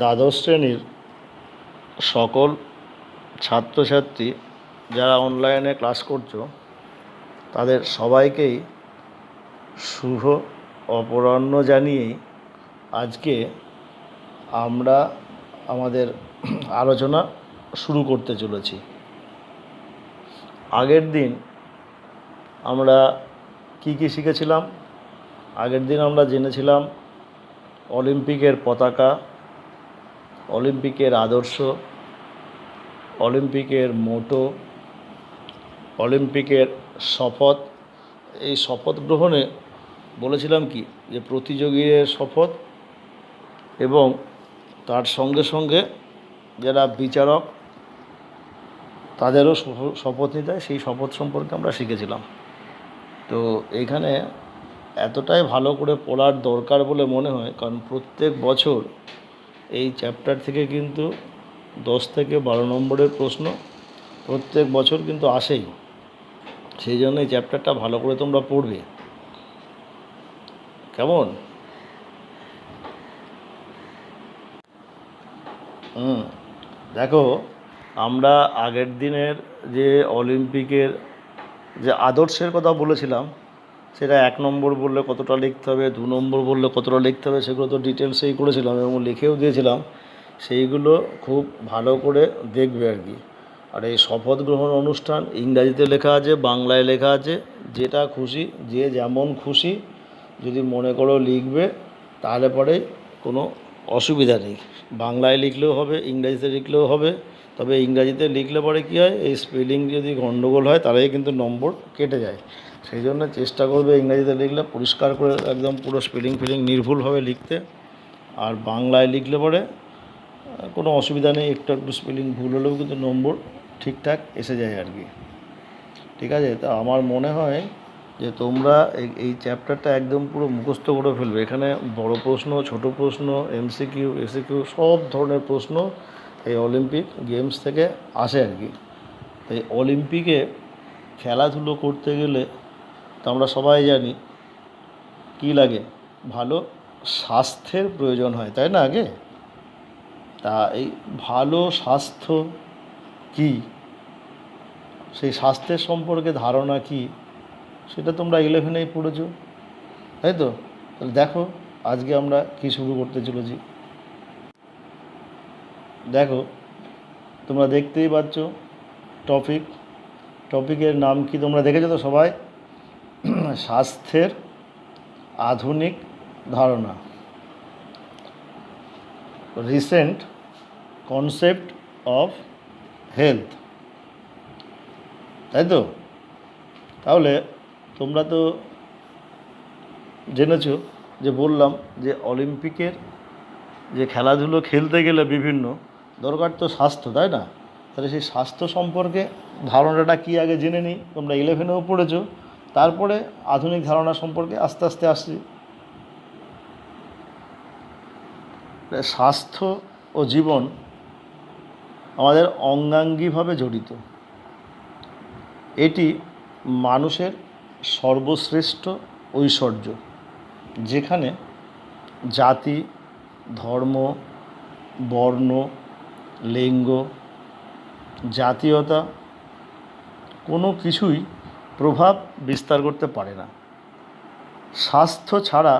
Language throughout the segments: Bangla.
দ্বাদশ শ্রেণীর সকল ছাত্রছাত্রী যারা অনলাইনে ক্লাস করছো তাদের সবাইকেই শুভ অপরাহ্ন জানিয়েই আজকে আমরা আমাদের আলোচনা শুরু করতে চলেছি। আগের দিন আমরা কি শিখেছিলাম? আগের দিন আমরা জেনেছিলাম অলিম্পিকের পতাকা, অলিম্পিকের আদর্শ, অলিম্পিকের মোটো, অলিম্পিকের শপথ। এই শপথ গ্রহণে বলেছিলাম কি যে প্রতিযোগীদের শপথ এবং তার সঙ্গে সঙ্গে যারা বিচারক তাদেরও শপথ নিতে হয়, সেই শপথ সম্পর্কে আমরা শিখেছিলাম। তো এইখানে এতটাই ভালো করে পড়ার দরকার বলে মনে হয়, কারণ প্রত্যেক বছর এই চ্যাপ্টার থেকে কিন্তু 10 থেকে 12 নম্বরের প্রশ্ন প্রত্যেক বছর কিন্তু আসেই। সেই জন্য এই চ্যাপ্টারটা ভালো করে তোমরা পড়বে, কেমন? দেখো, আমরা আগের দিনের যে অলিম্পিকের যে আদর্শের কথা বলেছিলাম, সেটা 1 নম্বর বললে কতটা লিখতে হবে, 2 নম্বর বললে কতটা লিখতে হবে, সেগুলো তো ডিটেলসেই করেছিলাম এবং লিখেও দিয়েছিলাম। সেইগুলো খুব ভালো করে দেখবে আর কি। আর এই শপথ গ্রহণ অনুষ্ঠান ইংরাজিতে লেখা আছে, বাংলায় লেখা আছে, যেটা খুশি যে যেমন খুশি যদি মনে করো লিখবে, তাহলে পরে কোনো অসুবিধা নেই। বাংলায় লিখলেও হবে, ইংরাজিতে লিখলেও হবে। তবে ইংরাজিতে লিখলে পরে কী হয়, এই স্পেলিং যদি গণ্ডগোল হয় তাহলেই কিন্তু নম্বর কেটে যায়। সেই জন্য চেষ্টা করবে ইংরাজিতে লিখলে পরিষ্কার করে একদম পুরো স্পেলিং নির্ভুলভাবে লিখতে। আর বাংলায় লিখলে পরে কোনো অসুবিধা নেই, একটু স্পেলিং ভুল হলেও কিন্তু নম্বর ঠিকঠাক এসে যায় আর কি। ঠিক আছে? তা আমার মনে হয় যে তোমরা এই চ্যাপ্টারটা একদম পুরো মুখস্থ করে ফেলবে। এখানে বড় প্রশ্ন, ছোট প্রশ্ন, এমসিকিউ, এসিকিউ সব ধরনের প্রশ্ন এই অলিম্পিক গেমস থেকে আসে আর কি। এই অলিম্পিকে খেলাধুলো করতে গেলে তো আমরা সবাই জানি কি লাগে, ভালো স্বাস্থ্যের প্রয়োজন হয়, তাই না? আগে তা এই ভালো স্বাস্থ্য কি, সেই স্বাস্থ্যের সম্পর্কে ধারণা কি, সেটা তোমরা 11এই পড়েছো, তাই তো? তাহলে দেখো আজকে আমরা কি শুরু করতে চলেছি। দেখো, তোমরা দেখতেই পাচ্ছ টপিকের নাম কি তোমরা দেখেছো তো সবাই? স্বাস্থ্যের আধুনিক ধারণা, রিসেন্ট কনসেপ্ট অফ হেলথ, তাই তো? তাহলে তোমরা তো জেনেছ যে বললাম যে অলিম্পিকের যে খেলাধুলো খেলতে গেলে বিভিন্ন দরকার তো স্বাস্থ্য, তাই না? তাহলে সেই স্বাস্থ্য সম্পর্কে ধারণাটা কি আগে জেনে নিই। তোমরা 11এও পড়েছো, তারপরে আধুনিক ধারণা সম্পর্কে আস্তে আস্তে আসছি। স্বাস্থ্য ও জীবন আমাদের অঙ্গাঙ্গিভাবে জড়িত। এটি মানুষের সর্বশ্রেষ্ঠ ঐশ্বর্য, যেখানে জাতি, ধর্ম, বর্ণ, লিঙ্গ, জাতীয়তা কোনো কিছুই প্রভাব বিস্তার করতে পারে না। স্বাস্থ্য ছাড়া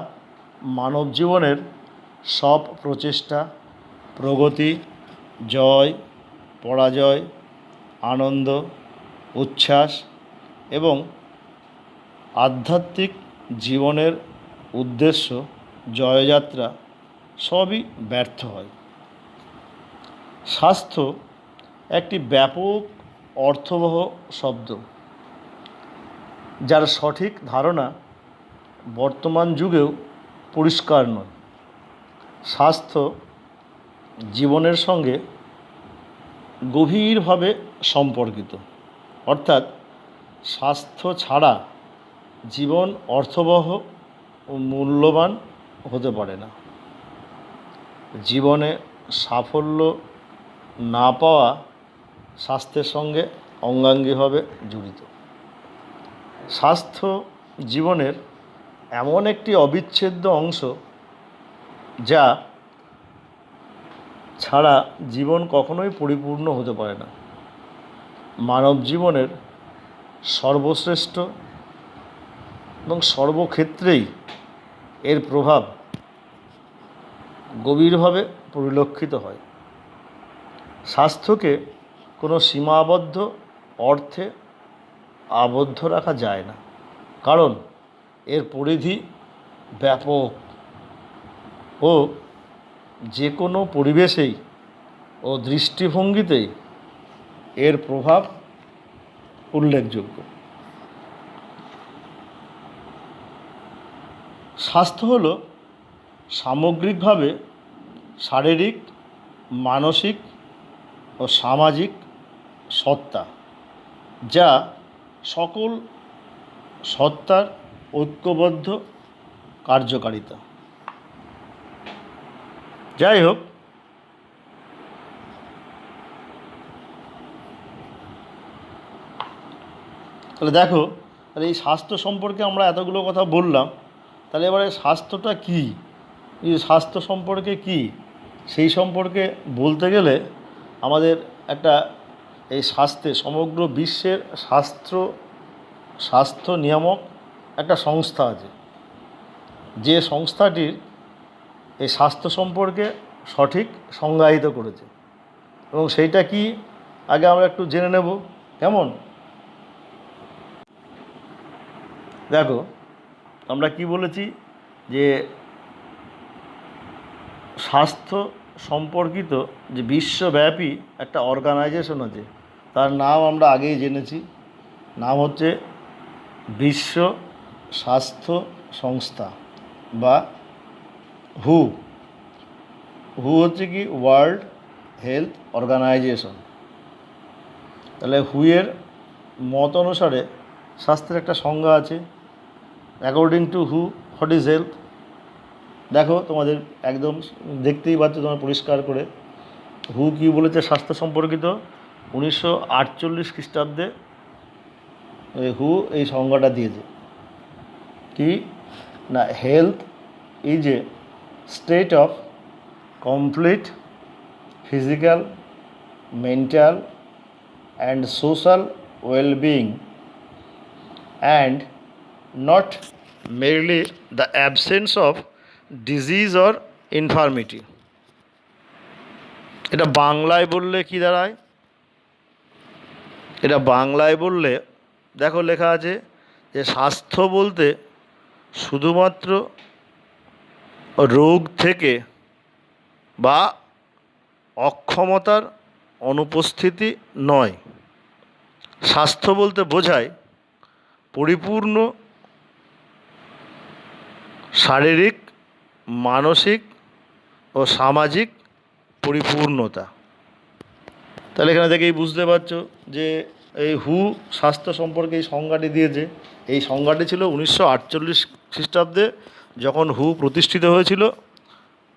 মানব জীবনের সব প্রচেষ্টা, প্রগতি, জয়, পরাজয়, আনন্দ, উচ্ছ্বাস এবং আধ্যাত্মিক জীবনের উদ্দেশ্য, জয়যাত্রা সবই ব্যর্থ হয়। স্বাস্থ্য একটি ব্যাপক অর্থবহ শব্দ, যার সঠিক ধারণা বর্তমান যুগেও পরিষ্কার নয়। স্বাস্থ্য জীবনের সঙ্গে গভীরভাবে সম্পর্কিত, অর্থাৎ স্বাস্থ্য ছাড়া জীবন অর্থবহ ও মূল্যবান হতে পারে না। জীবনে সাফল্য না পাওয়া স্বাস্থ্যের সঙ্গে অঙ্গাঙ্গিভাবে জড়িত। স্বাস্থ্য জীবনের এমন একটি অবিচ্ছেদ্য অংশ যা ছাড়া জীবন কখনোই পরিপূর্ণ হতে পারে না। মানব জীবনের সর্বশ্রেষ্ঠ এবং সর্বক্ষেত্রেই এর প্রভাব গভীরভাবে পরিলক্ষিত হয়। স্বাস্থ্যকে কোনো সীমাবদ্ধ অর্থে আবদ্ধ রাখা যায় না, কারণ এর পরিধি ব্যাপক ও যে কোনো পরিবেশেই ও দৃষ্টিভঙ্গিতেই এর প্রভাব উল্লেখযোগ্য। স্বাস্থ্য হলো সামগ্রিকভাবে শারীরিক, মানসিক ও সামাজিক সত্তা, যা সকল সত্তার ঐক্যবদ্ধ কার্যকারিতা। যাই হোক, তাহলে দেখো, তাহলে এই স্বাস্থ্য সম্পর্কে আমরা এতগুলো কথা বললাম। তাহলে এবারে স্বাস্থ্যটা কী, এই স্বাস্থ্য সম্পর্কে কী, সেই সম্পর্কে বলতে গেলে আমাদের একটা এই সমগ্র বিশ্বের স্বাস্থ্য নিয়ামক একটা সংস্থা আছে, যে সংস্থাটির এই স্বাস্থ্য সম্পর্কে সঠিক সংজ্ঞায়িত করেছে। এবং সেইটা কি আগে আমরা একটু জেনে নেব। কেমন? দেখো, আমরা কি বলেছি যে স্বাস্থ্য সম্পর্কিত যে বিশ্বব্যাপী একটা অর্গানাইজেশন আছে, তার নাম আমরা আগেই জেনেছি। নাম হচ্ছে বিশ্ব স্বাস্থ্য সংস্থা বা হু। হচ্ছে কি ওয়ার্ল্ড হেলথ অর্গানাইজেশন। তাহলে হুয়ের মত অনুসারে স্বাস্থ্যের একটা সংজ্ঞা আছে। According to who, what is health? দেখো, তোমাদের একদম দেখতেই পাচ্ছ তোমার পরিষ্কার করে হু কী বলেছে স্বাস্থ্য সম্পর্কিত। 1948 খ্রিস্টাব্দে হু এই সংজ্ঞাটা দিয়েছে কি না, health is a state of complete physical, mental and social wellbeing and not merely the absence of disease or infirmity. এটা বাংলায় বললে কি দাঁড়ায়? এটা বাংলায় বললে দেখো লেখা আছে যে স্বাস্থ্য বলতে শুধুমাত্র রোগ থেকে বা অক্ষমতার অনুপস্থিতি নয়। স্বাস্থ্য বলতে বোঝায় পরিপূর্ণ শারীরিক, মানসিক ও সামাজিক পরিপূর্ণতা। তাহলে এখানে থেকেই বুঝতে পারছো যে এই হু স্বাস্থ্য সম্পর্কে এই সংজ্ঞাটি দিয়েছে। এই সংজ্ঞাটি ছিল 1948 খ্রিস্টাব্দে যখন হু প্রতিষ্ঠিত হয়েছিল।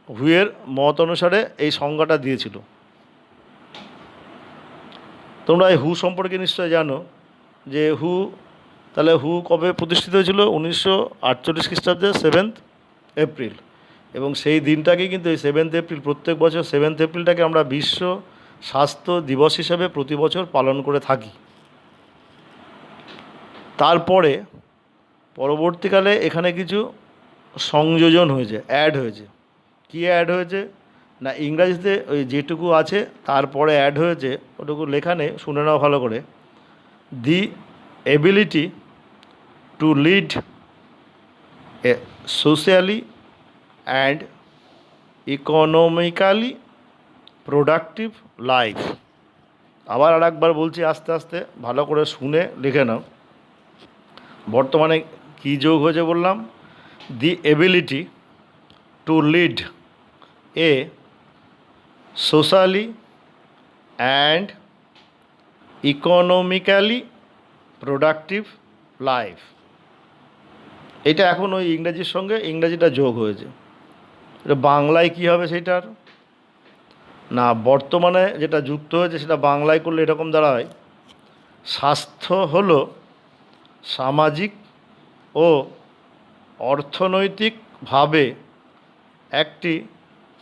হুয়ের মত অনুসারে এই সংজ্ঞাটা দিয়েছিল। তোমরা এই হু সম্পর্কে নিশ্চয় জানো যে তাহলে হু কবে প্রতিষ্ঠিত হয়েছিল? 1948 খ্রিস্টাব্দে 7 এপ্রিল। এবং সেই দিনটাকেই কিন্তু এই 7 এপ্রিল, প্রত্যেক বছর 7 এপ্রিলটাকে আমরা বিশ্ব স্বাস্থ্য দিবস হিসাবে প্রতি বছর পালন করে থাকি। তারপরে পরবর্তীকালে এখানে কিছু সংযোজন হয়েছে, অ্যাড হয়েছে। কী অ্যাড হয়েছে না, ইংরাজিতে ওই যেটুকু আছে তারপরে অ্যাড হয়েছে, ওটুকু লেখা নেই, শুনে নাও ভালো করে। The ability to lead a socially and economically productive life. আবার আর একবার বলছি আস্তে আস্তে, ভালো করে শুনে লিখে নাও। বর্তমানে কী যোগ হয়েছে বললাম? The ability to lead a socially and economically productive life. এটা এখন ওই ইংরাজির সঙ্গে ইংরাজিটা যোগ হয়েছে। এটা বাংলায় কী হবে সেইটার না, বর্তমানে যেটা যুক্ত হয়েছে সেটা বাংলায় করলে এরকম দাঁড়ায়: স্বাস্থ্য হলো সামাজিক ও অর্থনৈতিকভাবে একটি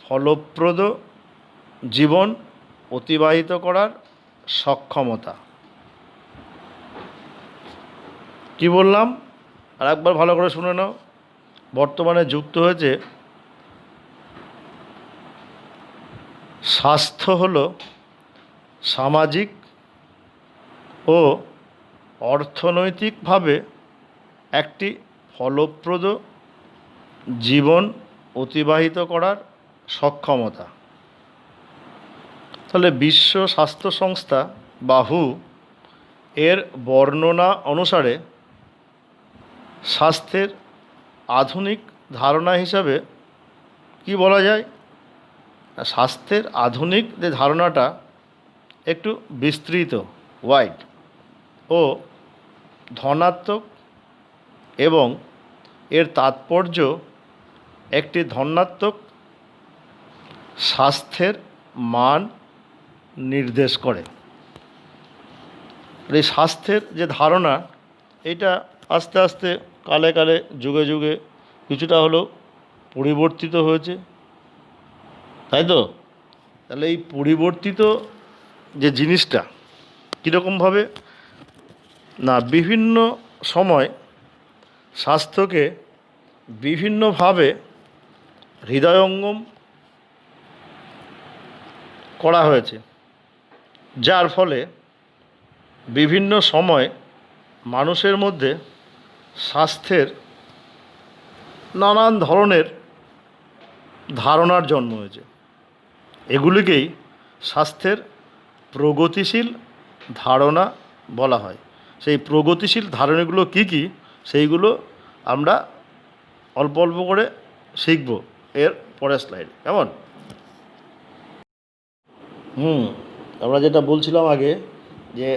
ফলপ্রদ জীবন অতিবাহিত করার সক্ষমতা। কি বললাম আর একবার ভালো করে শুনে নাও। বর্তমানে যুক্ত হয়েছে স্বাস্থ্য হলো সামাজিক ও অর্থনৈতিকভাবে একটি ফলপ্রদ জীবন অতিবাহিত করার সক্ষমতা। তাহলে বিশ্ব স্বাস্থ্য সংস্থা বা হু এর বর্ণনা অনুসারে স্বাস্থ্যের আধুনিক ধারণা হিসাবে কি বলা যায়? স্বাস্থ্যের আধুনিক যে ধারণাটা একটু বিস্তৃত, ওয়াইড ও ধনাত্মক, এবং এর তাৎপর্য একটি ধনাত্মক স্বাস্থ্যের মান নির্দেশ করে। এই স্বাস্থ্যের যে ধারণা, এটা আস্তে আস্তে কালে কালে যুগে যুগে কিছুটা হলেও পরিবর্তিত হয়েছে, তাই তো? তাহলে এই পরিবর্তিত যে জিনিসটা কীরকমভাবে না, বিভিন্ন সময় স্বাস্থ্যকে বিভিন্নভাবে হৃদয়ঙ্গম করা হয়েছে, যার ফলে বিভিন্ন সময় মানুষের মধ্যে স্বাস্থ্যের নানান ধরনের ধারণার জন্ম হয়েছে। এগুলিকেই স্বাস্থ্যের প্রগতিশীল ধারণা বলা হয়। সেই প্রগতিশীল ধারণাগুলো কি কি, সেইগুলো আমরা অল্প অল্প করে শিখব এর পরের স্লাইডে। কেমন? আমরা যেটা বলছিলাম আগে, যে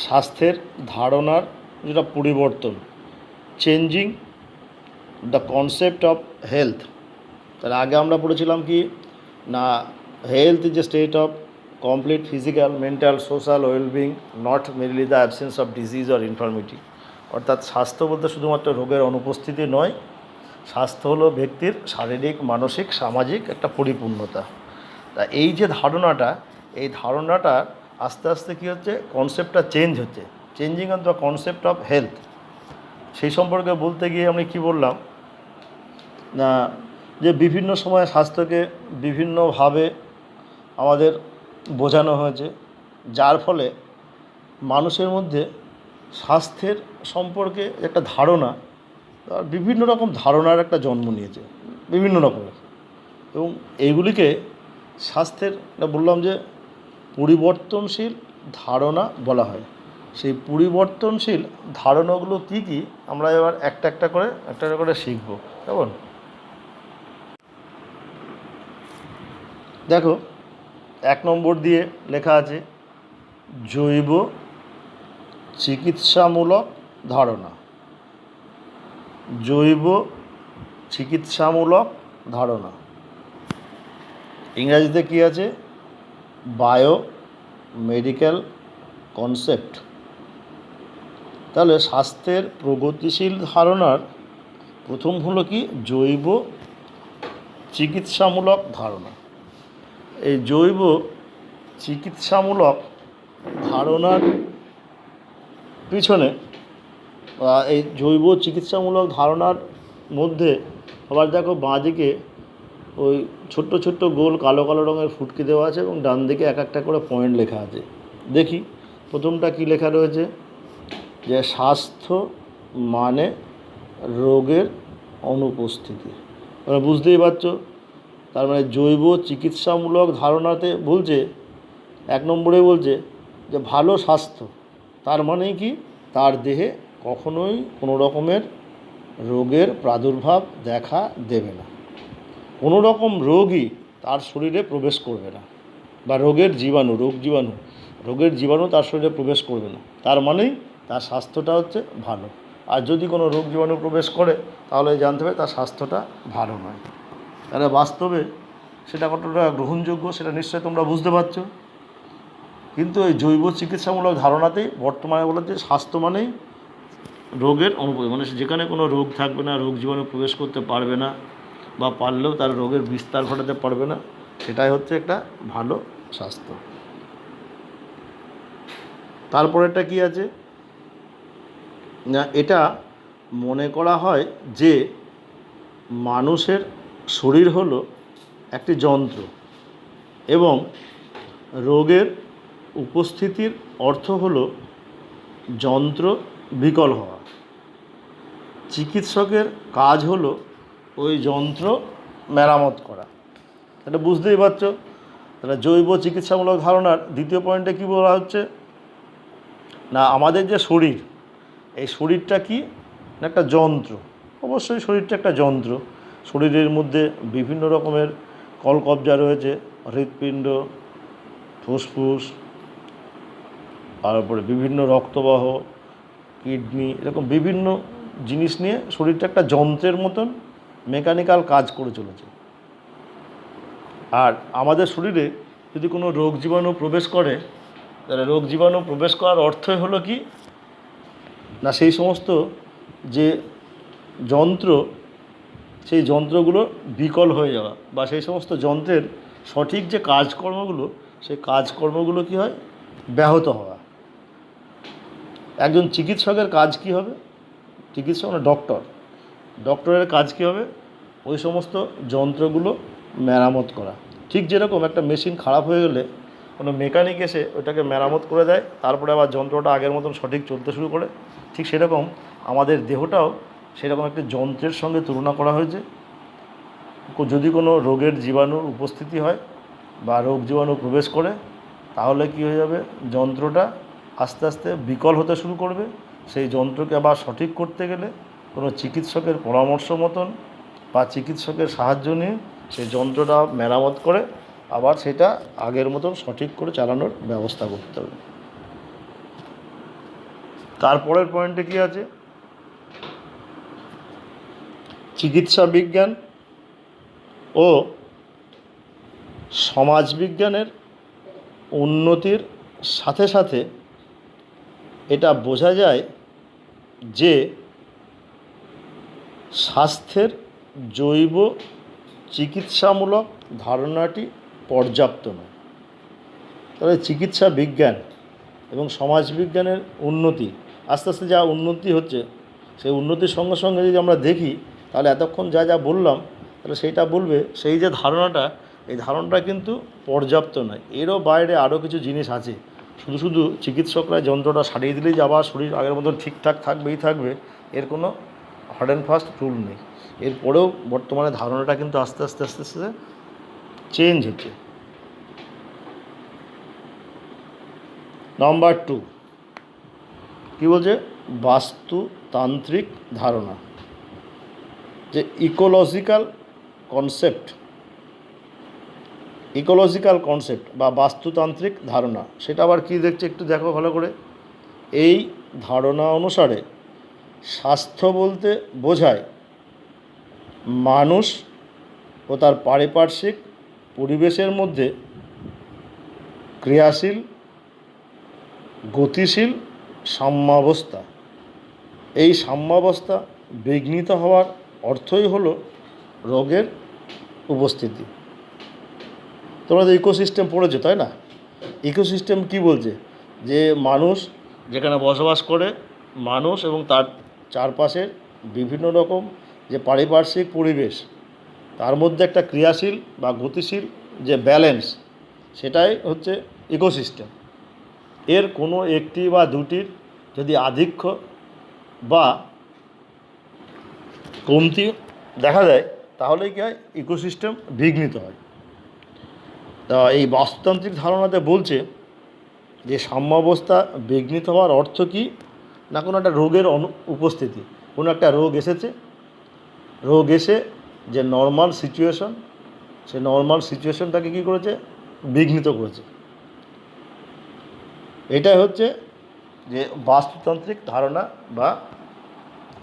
স্বাস্থ্যের ধারণার যেটা পরিবর্তন, changing the concept of health. তাহলে আগে আমরা পড়েছিলাম কি না, health is a state of complete physical, mental, social wellbeing, not mainly the absence of disease or ইনফার্মিটি। অর্থাৎ স্বাস্থ্য বলতে শুধুমাত্র রোগের অনুপস্থিতি নয়, স্বাস্থ্য হলো ব্যক্তির শারীরিক, মানসিক, সামাজিক একটা পরিপূর্ণতা। তা এই যে ধারণাটা, এই ধারণাটা আস্তে আস্তে কী হচ্ছে, কনসেপ্টটা চেঞ্জ হচ্ছে, changing of the concept of health. সেই সম্পর্কে বলতে গিয়ে আমি কি বললাম না, যে বিভিন্ন সময় স্বাস্থ্যকে বিভিন্নভাবে আমাদের বোঝানো হয়েছে, যার ফলে মানুষের মধ্যে স্বাস্থ্যের সম্পর্কে একটা ধারণা, বিভিন্ন রকম ধারণার একটা জন্ম নিয়েছে, বিভিন্ন রকমের। এবং এইগুলিকে স্বাস্থ্যের বললাম যে পরিবর্তনশীল ধারণা বলা হয়। সেই পরিবর্তনশীল ধারণাগুলো কি কি, আমরা এবার একটা একটা করে শিখব। কেমন? দেখো, 1 নম্বর দিয়ে লেখা আছে জৈব চিকিৎসামূলক ধারণা। জৈব চিকিৎসামূলক ধারণা, ইংরাজিতে কি আছে? Bio medical concept. তাহলে স্বাস্থ্যের প্রগতিশীল ধারণার প্রথম হলো কি, জৈব চিকিৎসামূলক ধারণা। এই জৈব চিকিৎসামূলক ধারণার পিছনে, এই জৈব চিকিৎসামূলক ধারণার মধ্যে আবার দেখো, বাঁদিকে ওই ছোট্ট ছোট্ট গোল কালো কালো রঙের ফুটকি দেওয়া আছে, এবং ডান দিকে এক একটা করে পয়েন্ট লেখা আছে। দেখি প্রথমটা কি লেখা রয়েছে, যে স্বাস্থ্য মানে রোগের অনুপস্থিতি। মানে বুঝতেই পারছো, তার মানে জৈব চিকিৎসামূলক ধারণাতে বলছে, 1 নম্বরে বলছে যে ভালো স্বাস্থ্য তার মানেই কি, তার দেহে কখনোই কোনো রকমের রোগের প্রাদুর্ভাব দেখা দেবে না, কোনো রকম রোগই তার শরীরে প্রবেশ করবে না, বা রোগের জীবাণু তার শরীরে প্রবেশ করবে না। তার মানেই তার স্বাস্থ্যটা হচ্ছে ভালো। আর যদি কোনো রোগ জীবাণু প্রবেশ করে, তাহলে জানতে হবে তার স্বাস্থ্যটা ভালো নয়। তাহলে বাস্তবে সেটা কতটা গ্রহণযোগ্য সেটা নিশ্চয়ই তোমরা বুঝতে পারছো। কিন্তু এই জৈব চিকিৎসামূলক ধারণাতেই বর্তমানে বলে যে স্বাস্থ্য মানেই রোগের অনুপস্থিতি, মানে যেখানে কোনো রোগ থাকবে না, রোগ জীবাণু প্রবেশ করতে পারবে না, বা পারলেও তার রোগের বিস্তার ঘটাতে পারবে না, সেটাই হচ্ছে একটা ভালো স্বাস্থ্য। তারপরেরটা কি আছে না, এটা মনে করা হয় যে মানুষের শরীর হলো একটি যন্ত্র এবং রোগের উপস্থিতির অর্থ হলো যন্ত্র বিকল হওয়া। চিকিৎসকের কাজ হলো ওই যন্ত্র মেরামত করা। এটা বুঝতেই পারছো। তাহলে জৈব চিকিৎসামূলক ধারণার দ্বিতীয় পয়েন্টে কী বলা হচ্ছে না, আমাদের যে শরীর, এই শরীরটা কি না একটা যন্ত্র। অবশ্যই শরীরটা একটা যন্ত্র। শরীরের মধ্যে বিভিন্ন রকমের কলকব্জা রয়েছে, হৃৎপিণ্ড, ফুসফুস, তারপরে বিভিন্ন রক্তবাহ, কিডনি, এরকম বিভিন্ন জিনিস নিয়ে শরীরটা একটা যন্ত্রের মতন মেকানিক্যাল কাজ করে চলেছে। আর আমাদের শরীরে যদি কোনো রোগ জীবাণু প্রবেশ করে, তাহলে রোগ জীবাণু প্রবেশ করার অর্থই হলো কি না, সেই সমস্ত যে যন্ত্র, সেই যন্ত্রগুলো বিকল হয়ে যাওয়া, বা সেই সমস্ত যন্ত্রের সঠিক যে কাজকর্মগুলো, সেই কাজকর্মগুলো কী হয়, ব্যাহত হওয়া। একজন চিকিৎসকের কাজ কি হবে? চিকিৎসক মানে ডক্টরের কাজ কী হবে? ওই সমস্ত যন্ত্রগুলো মেরামত করা। ঠিক যেরকম একটা মেশিন খারাপ হয়ে গেলে কোনো মেকানিক এসে ওটাকে মেরামত করে দেয়, তারপরে আবার যন্ত্রটা আগের মতন সঠিক চলতে শুরু করে, ঠিক সেরকম আমাদের দেহটাও সেরকম একটি যন্ত্রের সঙ্গে তুলনা করা হয়েছে। যদি কোনো রোগের জীবাণুর উপস্থিতি হয় বা রোগ জীবাণু প্রবেশ করে, তাহলে কি হয়ে যাবে, যন্ত্রটা আস্তে আস্তে বিকল হতে শুরু করবে। সেই যন্ত্রকে আবার সঠিক করতে গেলে কোনো চিকিৎসকের পরামর্শ মতন বা চিকিৎসকের সাহায্য নিয়ে সেই যন্ত্রটা মেরামত করে আবার সেটা আগের মতন সঠিক করে চালানোর ব্যবস্থা করতে হবে। তারপরের পয়েন্টে কি আছে, চিকিৎসা বিজ্ঞান ও সমাজবিজ্ঞানের উন্নতির সাথে সাথে এটা বোঝা যায় যে স্বাস্থ্যের জৈব চিকিৎসামূলক ধারণাটি পর্যাপ্ত নয়। তবে চিকিৎসা বিজ্ঞান এবং সমাজবিজ্ঞানের উন্নতি, আস্তে আস্তে যা উন্নতি হচ্ছে, সেই উন্নতির সঙ্গে সঙ্গে যদি আমরা দেখি, তাহলে এতক্ষণ যা যা বললাম, তাহলে সেইটা বলবে সেই যে ধারণাটা, এই ধারণাটা কিন্তু পর্যাপ্ত নয়। এরও বাইরে আরও কিছু জিনিস আছে। শুধু শুধু চিকিৎসকরা যন্ত্রটা সারিয়ে দিলেই যে আবার শরীর আগের মতন ঠিকঠাক থাকবেই থাকবে, এর কোনো হার্ড অ্যান্ড ফাস্ট রুল নেই। এরপরেও বর্তমানে ধারণাটা কিন্তু আস্তে আস্তে আস্তে আস্তে চেঞ্জ হচ্ছে। নাম্বার 2 কী বলছে, বাস্তুতান্ত্রিক ধারণা, যে ইকোলজিক্যাল কনসেপ্ট বা বাস্তুতান্ত্রিক ধারণা, সেটা আবার কী দেখছে একটু দেখো ভালো করে। এই ধারণা অনুসারে স্বাস্থ্য বলতে বোঝায় মানুষ ও তার পারিপার্শ্বিক পরিবেশের মধ্যে ক্রিয়াশীল, গতিশীল সাম্যাবস্থা। এই সাম্যাবস্থা বিঘ্নিত হওয়ার অর্থই হলো রোগের উপস্থিতি। তোমরা তো ইকোসিস্টেম পড়েছো, তাই না? ইকোসিস্টেম কি বলছে, যে মানুষ যেখানে বসবাস করে, মানুষ এবং তার চারপাশের বিভিন্ন রকম যে পারিপার্শ্বিক পরিবেশ, তার মধ্যে একটা ক্রিয়াশীল বা গতিশীল যে ব্যালেন্স, সেটাই হচ্ছে ইকোসিস্টেম। এর কোনো একটি বা দুটির যদি আধিক্য বা কমতি দেখা দেয়, তাহলেই কী হয়, ইকোসিস্টেম বিঘ্নিত হয়। তা এই বাস্তুতান্ত্রিক ধারণাতে বলছে যে সাম্যাবস্থা বিঘ্নিত হওয়ার অর্থ কী না, কোনো একটা রোগের উপস্থিতি, কোনো একটা রোগ এসেছে, রোগ এসে যে নর্মাল সিচুয়েশন, সেই নর্মাল সিচুয়েশনটাকে কী করেছে, বিঘ্নিত করেছে। এটাই হচ্ছে যে বাস্তুতান্ত্রিক ধারণা বা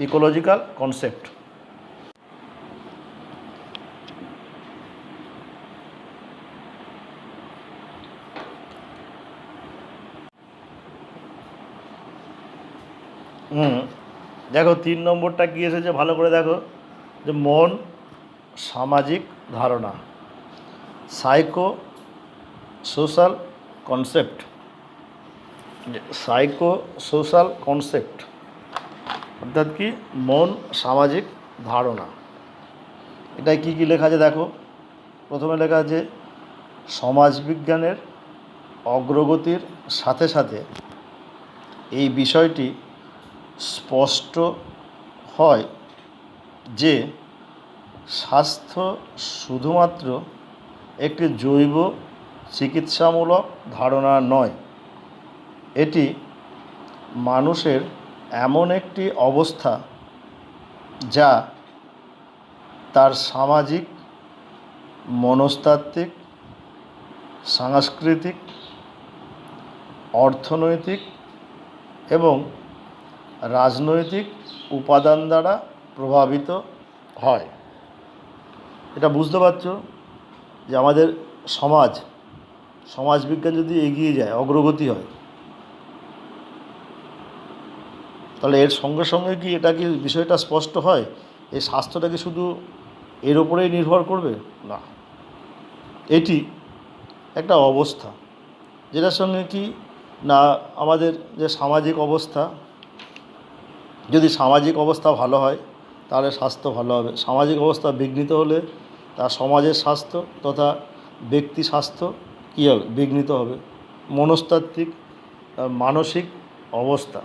ইকোলজিক্যাল কনসেপ্ট। দেখো 3 নম্বরটা কী এসেছে ভালো করে দেখো, যে মন সামাজিক ধারণা। Psycho social concept, psycho social concept অর্থাৎ কি মন সামাজিক ধারণা। এটাই কী কী লেখা আছে দেখো। প্রথমে লেখা আছে সমাজবিজ্ঞানের অগ্রগতির সাথে সাথে এই বিষয়টি স্পষ্ট হয় যে স্বাস্থ্য শুধুমাত্র একটি জৈব চিকিৎসামূলক ধারণা নয়, এটি মানুষের এমন একটি অবস্থা যা তার সামাজিক, মনস্তাত্ত্বিক, সাংস্কৃতিক, অর্থনৈতিক এবং রাজনৈতিক উপাদান দ্বারা প্রভাবিত হয়। এটা বুঝতে পারছো যে আমাদের সমাজবিজ্ঞান যদি এগিয়ে যায়, অগ্রগতি হয়, তাহলে এর সঙ্গে সঙ্গে কি এটা কি বিষয়টা স্পষ্ট হয় এই স্বাস্থ্যটা কি শুধু এর ওপরেই নির্ভর করবে? না, এটি একটা অবস্থা যেটার সঙ্গে কি না আমাদের যে সামাজিক অবস্থা, যদি সামাজিক অবস্থা ভালো হয় তাহলে স্বাস্থ্য ভালো হবে। সামাজিক অবস্থা বিঘ্নিত হলে তার সমাজের স্বাস্থ্য তথা ব্যক্তি স্বাস্থ্য কী হবে? বিঘ্নিত হবে। মনস্তাত্ত্বিক, মানসিক অবস্থা,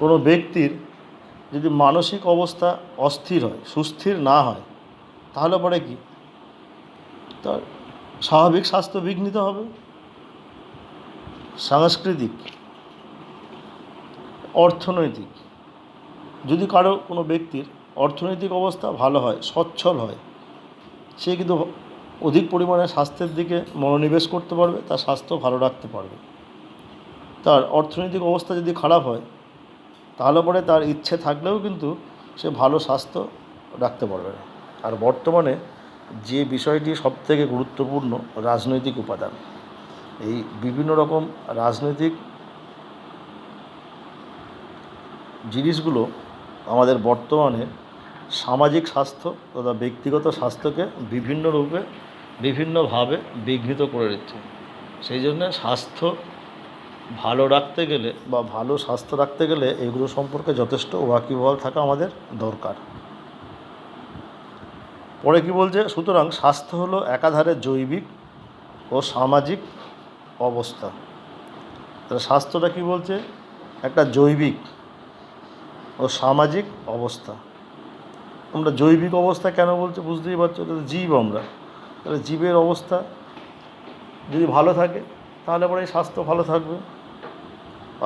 কোনো ব্যক্তির যদি মানসিক অবস্থা অস্থির হয়, সুস্থির না হয়, তাহলে পরে কি তার স্বাভাবিক স্বাস্থ্য বিঘ্নিত হবে। সাংস্কৃতিক, অর্থনৈতিক, যদি কারো কোনো ব্যক্তির অর্থনৈতিক অবস্থা ভালো হয়, সচ্ছল হয়, সে কিন্তু অধিক পরিমাণে স্বাস্থ্যের দিকে মনোনিবেশ করতে পারবে, তার স্বাস্থ্য ভালো রাখতে পারবে। তার অর্থনৈতিক অবস্থা যদি খারাপ হয় তাহলে পরে তার ইচ্ছে থাকলেও কিন্তু সে ভালো স্বাস্থ্য রাখতে পারবে না। আর বর্তমানে যে বিষয়টি সবথেকে গুরুত্বপূর্ণ, রাজনৈতিক উপাদান। এই বিভিন্ন রকম রাজনৈতিক জিনিসগুলো আমাদের বর্তমানে সামাজিক স্বাস্থ্য তথা ব্যক্তিগত স্বাস্থ্যকে বিভিন্ন রূপে বিভিন্নভাবে বিঘ্নিত করে দিচ্ছে। সেই জন্যে স্বাস্থ্য ভালো রাখতে গেলে বা ভালো স্বাস্থ্য রাখতে গেলে এগুলো সম্পর্কে যথেষ্ট ওয়াকিবহাল থাকা আমাদের দরকার। পরে কি বলছে, সুতরাং স্বাস্থ্য হলো একাধারে জৈবিক ও সামাজিক অবস্থা। তাহলে স্বাস্থ্যটা কি বলছে? একটা জৈবিক ও সামাজিক অবস্থা। আমরা জৈবিক অবস্থা কেন বলছে বুঝতেই পারছো, এটা তো জীব আমরা। তাহলে জীবের অবস্থা যদি ভালো থাকে তাহলে পরে স্বাস্থ্য ভালো থাকবে।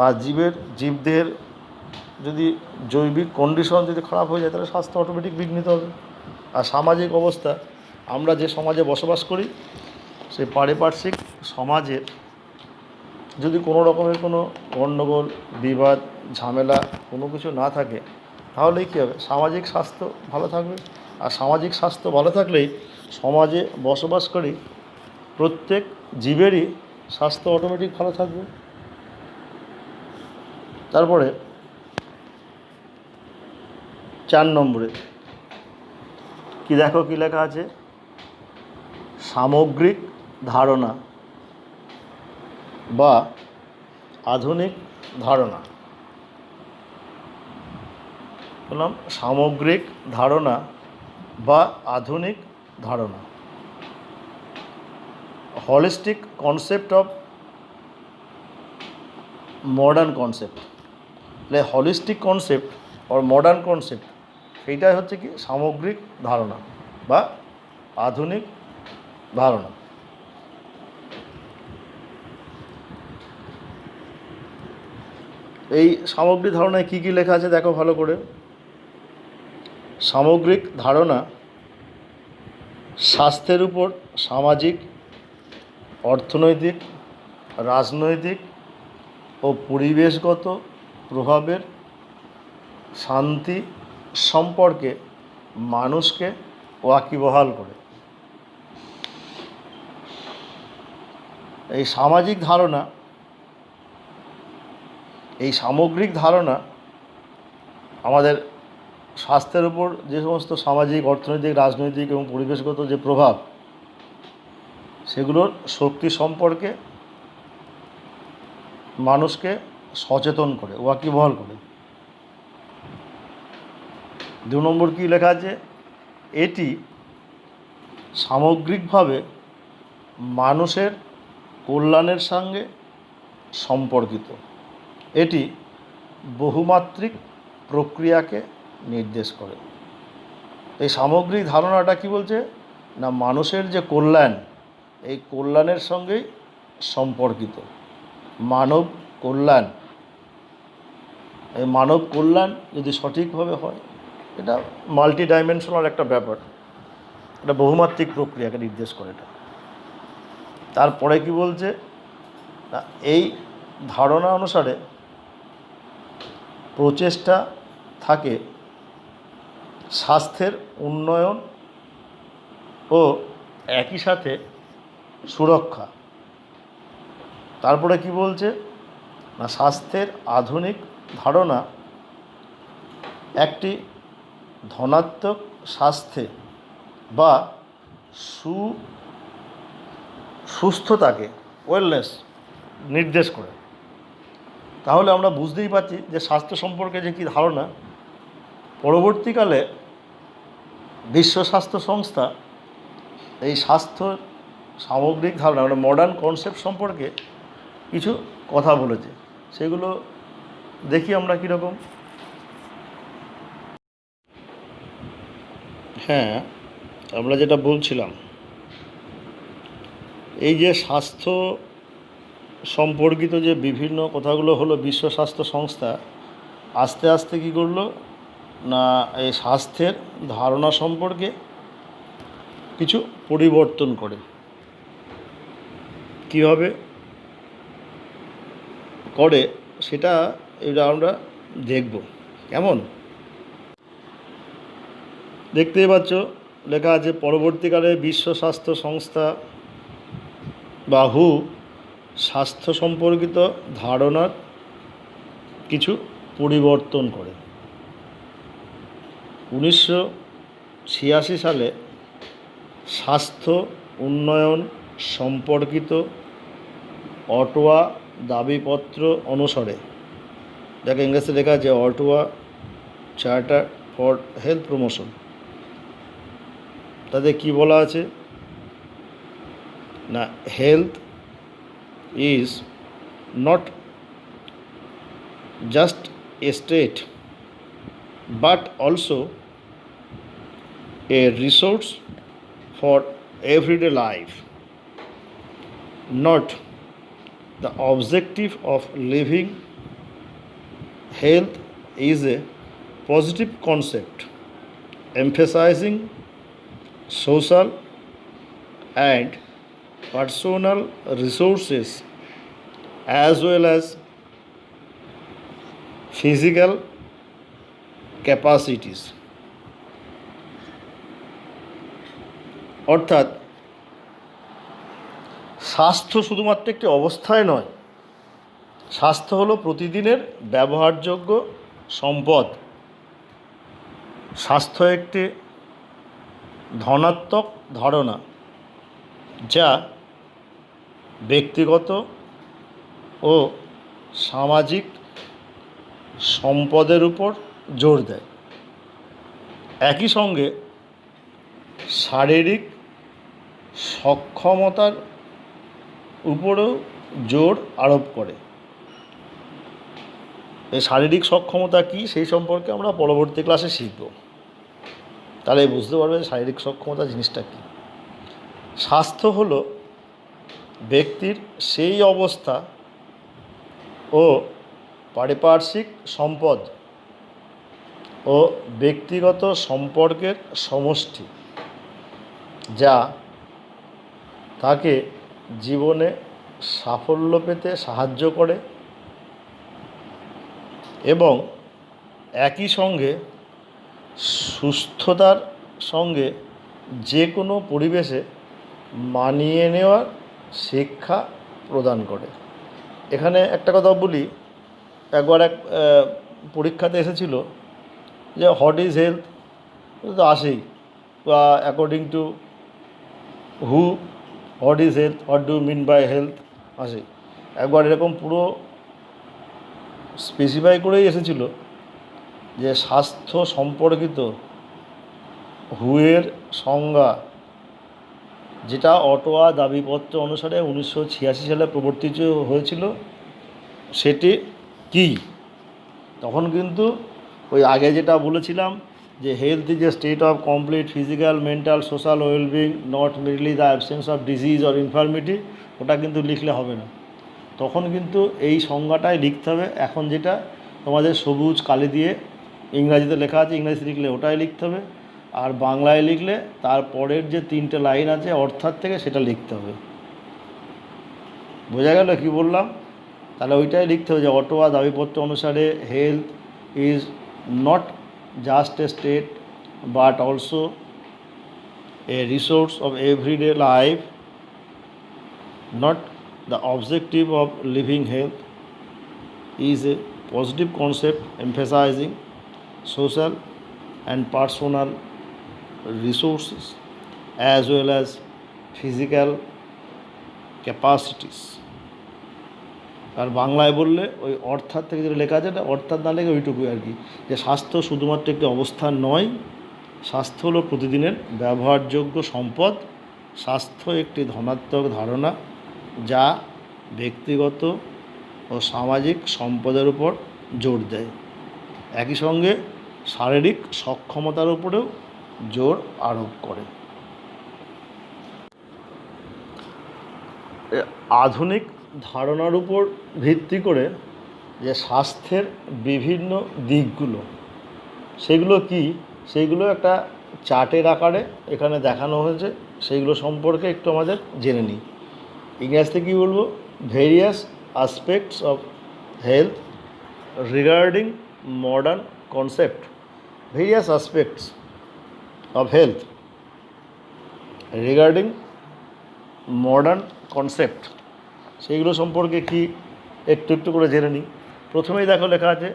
আর জীবদেহের যদি জৈবিক কন্ডিশন যদি খারাপ হয়ে যায় তাহলে স্বাস্থ্য অটোমেটিক বিঘ্নিত হবে। আর সামাজিক অবস্থা, আমরা যে সমাজে বসবাস করি সেই পারিপার্শ্বিক সমাজে যদি কোনো রকমের কোনো গণ্ডগোল, বিবাদ, ঝামেলা কোনো কিছু না থাকে তাহলেই কী হবে? সামাজিক স্বাস্থ্য ভালো থাকবে। আর সামাজিক স্বাস্থ্য ভালো থাকলেই সমাজে বসবাসকারী প্রত্যেক জীবেরই স্বাস্থ্য অটোমেটিক ভালো থাকবে। তারপরে 4 নম্বরে কি দেখো, কী লেখা আছে? সামগ্রিক ধারণা বা আধুনিক ধারণা। বললাম সামগ্রিক ধারণা বা আধুনিক ধারণা, holistic concept of modern concept। তাহলে holistic concept or modern concept সেইটাই হচ্ছে কি সামগ্রিক ধারণা বা আধুনিক ধারণা। এই সামগ্রিক ধারণায় কী কী লেখা আছে দেখো ভালো করে। সামগ্রিক ধারণা স্বাস্থ্যের উপর সামাজিক, অর্থনৈতিক, রাজনৈতিক ও পরিবেশগত প্রভাবের শান্তি সম্পর্কে মানুষকে ওয়াকিবহাল করে। এই সামাজিক ধারণা, এই সামগ্রিক ধারণা আমাদের স্বাস্থ্যের উপর যে সমস্ত সামাজিক, অর্থনৈতিক, রাজনৈতিক এবং পরিবেশগত যে প্রভাব, সেগুলোর শক্তি সম্পর্কে মানুষকে সচেতন করে, ওয়াকিবহাল করে। 2 নম্বর কী লেখা আছে, এটি সামগ্রিকভাবে মানুষের কল্যাণের সঙ্গে সম্পর্কিত। এটি বহুমাত্রিক প্রক্রিয়াকে নির্দেশ করে। এই সামগ্রিক ধারণাটা কি বলছে না, মানুষের যে কল্যাণ, এই কল্যাণের সঙ্গেই সম্পর্কিত। মানব কল্যাণ, এই মানব কল্যাণ যদি সঠিকভাবে হয়, এটা মাল্টি ডাইমেনশনাল একটা ব্যাপার, এটা বহুমাত্রিক প্রক্রিয়াকে নির্দেশ করে। এটা তারপরে কি বলছে না, এই ধারণা অনুসারে প্রচেষ্টা থাকে স্বাস্থ্যের উন্নয়ন ও একই সাথে সুরক্ষা। তারপরে কি বলছে না, স্বাস্থ্যের আধুনিক ধারণা একটি ধনাত্মক স্বাস্থ্যে বা সুস্থতাকে, ওয়েলনেস নির্দেশ করে। তাহলে আমরা বুঝতেই পারছি যে স্বাস্থ্য সম্পর্কে যে কী ধারণা। পরবর্তীকালে বিশ্ব স্বাস্থ্য সংস্থা এই স্বাস্থ্যর সামগ্রিক ধারণা, মানে মডার্ন কনসেপ্ট সম্পর্কে কিছু কথা বলেছে। সেগুলো দেখি আমরা কীরকম। হ্যাঁ, আমরা যেটা বলছিলাম, এই যে স্বাস্থ্য সম্পর্কিত যে বিভিন্ন কথাগুলো হলো, বিশ্ব স্বাস্থ্য সংস্থা আস্তে আস্তে কী করলো না, এই স্বাস্থ্যের ধারণা সম্পর্কে কিছু পরিবর্তন করে। কীভাবে করে সেটা এটা আমরা দেখব। কেমন দেখতেই পাচ্ছ, লেখা আছে পরবর্তীকালে বিশ্ব স্বাস্থ্য সংস্থা বা হু স্বাস্থ্য সম্পর্কিত ধারণার কিছু পরিবর্তন করে। 1986 সালে স্বাস্থ্য উন্নয়ন সম্পর্কিত অটোয়া দাবিপত্র অনুসারে, যাকে ইংরেজিতে লেখা আছে Ottawa charter for health promotion, তাতে কি বলা আছে না, health is not just a state but also a resource for everyday life, not the objective of living. Health is a positive concept emphasizing social and personal resources as well as physical capacities. অর্থাৎ স্বাস্থ্য শুধুমাত্র একটি অবস্থায় নয়, স্বাস্থ্য হলো প্রতিদিনের ব্যবহারযোগ্য সম্পদ। স্বাস্থ্য একটি ধনাত্মক ধারণা যা ব্যক্তিগত ও সামাজিক সম্পদের উপর জোর দেয়। একই সঙ্গে শারীরিক সক্ষমতার উপরেও জোর আরোপ করে। এই শারীরিক সক্ষমতা কী সেই সম্পর্কে আমরা পরবর্তী ক্লাসে শিখব। তাহলে বুঝতে পারবেন শারীরিক সক্ষমতা জিনিসটা কী। স্বাস্থ্য হলো ব্যক্তির সেই অবস্থা ও পারিপার্শ্বিক সম্পদ ও ব্যক্তিগত সম্পর্কের সমষ্টি যা তাকে জীবনে সাফল্য পেতে সাহায্য করে এবং একই সঙ্গে সুস্থতার সঙ্গে যে কোনো পরিবেশে মানিয়ে নেওয়ার শিক্ষা প্রদান করে। এখানে একটা কথা বলি, একবার এক পরীক্ষাতে এসেছিল যে হোয়াট ইজ হেলথ, তো আসেই, বা according to who, what is health, what do mean by health আসেই। একবার এরকম পুরো স্পেসিফাই করেই এসেছিল যে স্বাস্থ্য সম্পর্কিত হুয়ের সংজ্ঞা, যেটা অটোয়া দাবিপত্র অনুসারে 1986 সালে প্রবর্তিত হয়েছিল, সেটি কি? তখন কিন্তু ওই আগে যেটা বলেছিলাম যে health is a state of complete physical, mental, social wellbeing, not merely the absence of disease or infirmity, ওটা কিন্তু লিখলে হবে না। তখন কিন্তু এই সংজ্ঞাটাই লিখতে হবে। এখন যেটা তোমাদের সবুজ কালি দিয়ে ইংরাজিতে লেখা আছে, ইংরাজি লিখলে ওটাই লিখতে হবে, আর বাংলায় লিখলে তার পরের যে 3টে লাইন আছে অর্থাৎ থেকে সেটা লিখতে হবে। বোঝা গেল কি বললাম? তাহলে ওইটাই লিখতে হবে যে অটোয়া দাবিপত্র অনুসারে health is not just a state but also a resource of everyday life, not the objective of living health is a positive concept emphasizing social and personal resources as well as physical capacities. আর বাংলায় বললে ওই অর্থাৎ থেকে যেটা লেখা আছে, অর্থাৎ না লেগে ওইটুকুই আর কি, যে স্বাস্থ্য শুধুমাত্র একটি অবস্থান নয়, স্বাস্থ্য হলো প্রতিদিনের ব্যবহারযোগ্য সম্পদ। স্বাস্থ্য একটি ধনাত্মক ধারণা যা ব্যক্তিগত ও সামাজিক সম্পদের উপর জোর দেয়, একই সঙ্গে শারীরিক সক্ষমতার উপরেও জোর আরোপ করে। আধুনিক ধারণার উপর ভিত্তি করে যে স্বাস্থ্যের বিভিন্ন দিকগুলো, সেগুলো কি, সেইগুলো একটা চার্টের আকারে এখানে দেখানো হয়েছে, সেইগুলো সম্পর্কে একটু আমাদের জেনে নিই। ইংরেজিতে কী বলবো? Various aspects of health regarding modern concept. Various aspects of health regarding modern concept, সেইগুলো সম্পর্কে কি একটু একটু করে জেনে নিই। প্রথমেই দেখো লেখা আছে,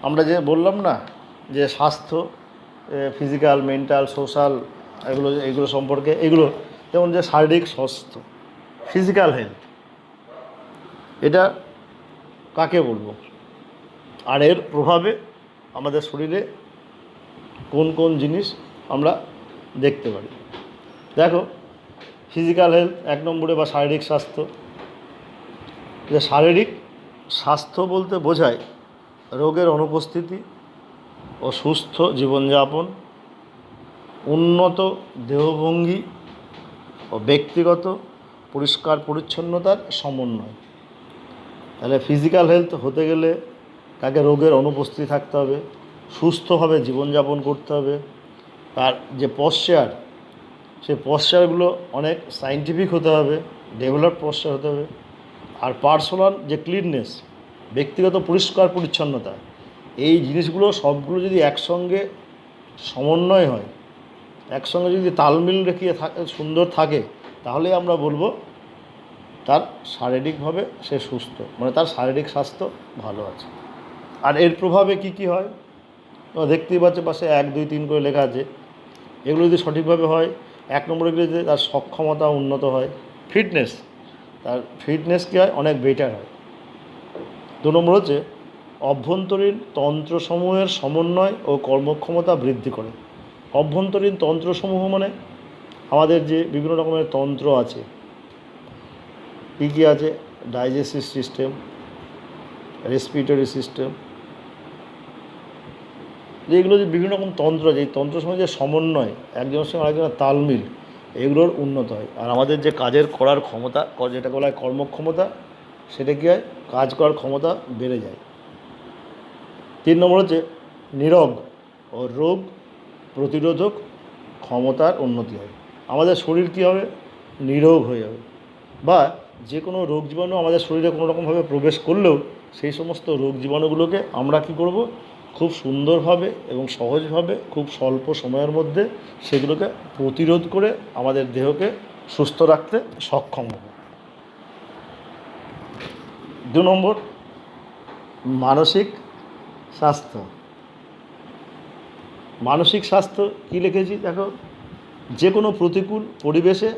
আমরা যে বললাম না যে স্বাস্থ্য ফিজিক্যাল, মেন্টাল, সোশ্যাল, এগুলো সম্পর্কে, এগুলো যেমন যে শারীরিক স্বাস্থ্য, ফিজিক্যাল হেলথ, এটা কাকে বলবো, আর এর প্রভাবে আমাদের শরীরে কোন কোন জিনিস আমরা দেখতে পারি। দেখো, ফিজিক্যাল হেলথ 1 নম্বরে, বা শারীরিক স্বাস্থ্য। যে শারীরিক স্বাস্থ্য বলতে বোঝায় রোগের অনুপস্থিতি ও সুস্থ জীবনযাপন, উন্নত দেহভঙ্গি ও ব্যক্তিগত পরিষ্কার পরিচ্ছন্নতার সমন্বয়। তাহলে ফিজিক্যাল হেলথ হতে গেলে তাকে রোগের অনুপস্থিতি থাকতে হবে, সুস্থভাবে জীবনযাপন করতে হবে, তার যে পশ্চার, সেই পশ্চারগুলো অনেক সায়েন্টিফিক হতে হবে, ডেভেলপ পশ্চার হতে হবে। আর পার্সোনাল যে ক্লিননেস, ব্যক্তিগত পরিষ্কার পরিচ্ছন্নতা, এই জিনিসগুলো সবগুলো যদি একসঙ্গে সমন্বয় হয়, একসঙ্গে যদি তালমিল রেখে সুন্দর থাকে, তাহলে আমরা বলবো তার শারীরিকভাবে সে সুস্থ, মানে তার শারীরিক স্বাস্থ্য ভালো আছে। আর এর প্রভাবে কি কি হয় দেখতেই পাচ্ছে, পাশে 1, 2, 3 করে লেখা আছে। এগুলো যদি সঠিকভাবে হয়, 1 নম্বরে গেলে যে তার সক্ষমতা উন্নত হয়, ফিটনেস, তার ফিটনেস কী হয়, অনেক বেটার হয়। 2 নম্বর হচ্ছে অভ্যন্তরীণ তন্ত্রসমূহের সমন্বয় ও কর্মক্ষমতা বৃদ্ধি করে। অভ্যন্তরীণ তন্ত্রসমূহ মানে আমাদের যে বিভিন্ন রকমের তন্ত্র আছে, কী কী আছে? ডাইজেস্টিভ সিস্টেম, রেসপিরেটরি সিস্টেম, যেগুলো যে বিভিন্ন রকম তন্ত্র আছে, এই তন্ত্রের সঙ্গে যে সমন্বয়, একজনের সঙ্গে আরেকজনের তালমিল, এগুলোর উন্নত হয়। আর আমাদের যে কাজের করার ক্ষমতা, যেটাকে বলা হয় কর্মক্ষমতা, সেটা কী হয়? কাজ করার ক্ষমতা বেড়ে যায়। 3 নম্বর হচ্ছে নিরোগ ও রোগ প্রতিরোধক ক্ষমতার উন্নতি হয়। আমাদের শরীর কী হবে? নিরোগ হয়ে যাবে, বা যে কোনো রোগ জীবাণু আমাদের শরীরে কোনো রকমভাবে প্রবেশ করলেও সেই সমস্ত রোগ জীবাণুগুলোকে আমরা কী করব? খুব সুন্দরভাবে এবং সহজভাবে, খুব স্বল্প সময়ের মধ্যে সেগুলোকে প্রতিরোধ করে আমাদের দেহকে সুস্থ রাখতে সক্ষম হব। 2 নম্বর মানসিক স্বাস্থ্য। মানসিক স্বাস্থ্য কী লিখেছি দেখো, যে কোনো প্রতিকূল পরিবেশে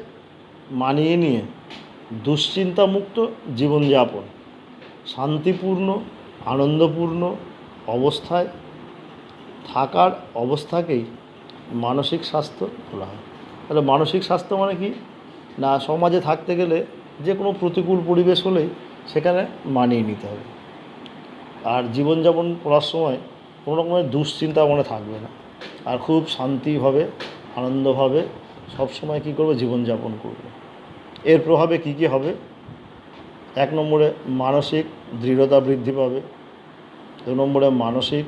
মানিয়ে নিয়ে দুশ্চিন্তামুক্ত জীবনযাপন, শান্তিপূর্ণ আনন্দপূর্ণ অবস্থায় থাকার অবস্থাকেই মানসিক স্বাস্থ্য বলা হয়। তাহলে মানসিক স্বাস্থ্য মানে কি না, সমাজে থাকতে গেলে যে কোনো প্রতিকূল পরিবেশ হলেই সেখানে মানিয়ে নিতে হবে, আর জীবনযাপন করার সময় কোনো রকমের দুশ্চিন্তা মনে থাকবে না, আর খুব শান্তিভাবে আনন্দভাবে সবসময় কী করবে, জীবনযাপন করবে। এর প্রভাবে কি কি হবে? 1 নম্বরে মানসিক দৃঢ়তা বৃদ্ধি পাবে, 2 নম্বরে মানসিক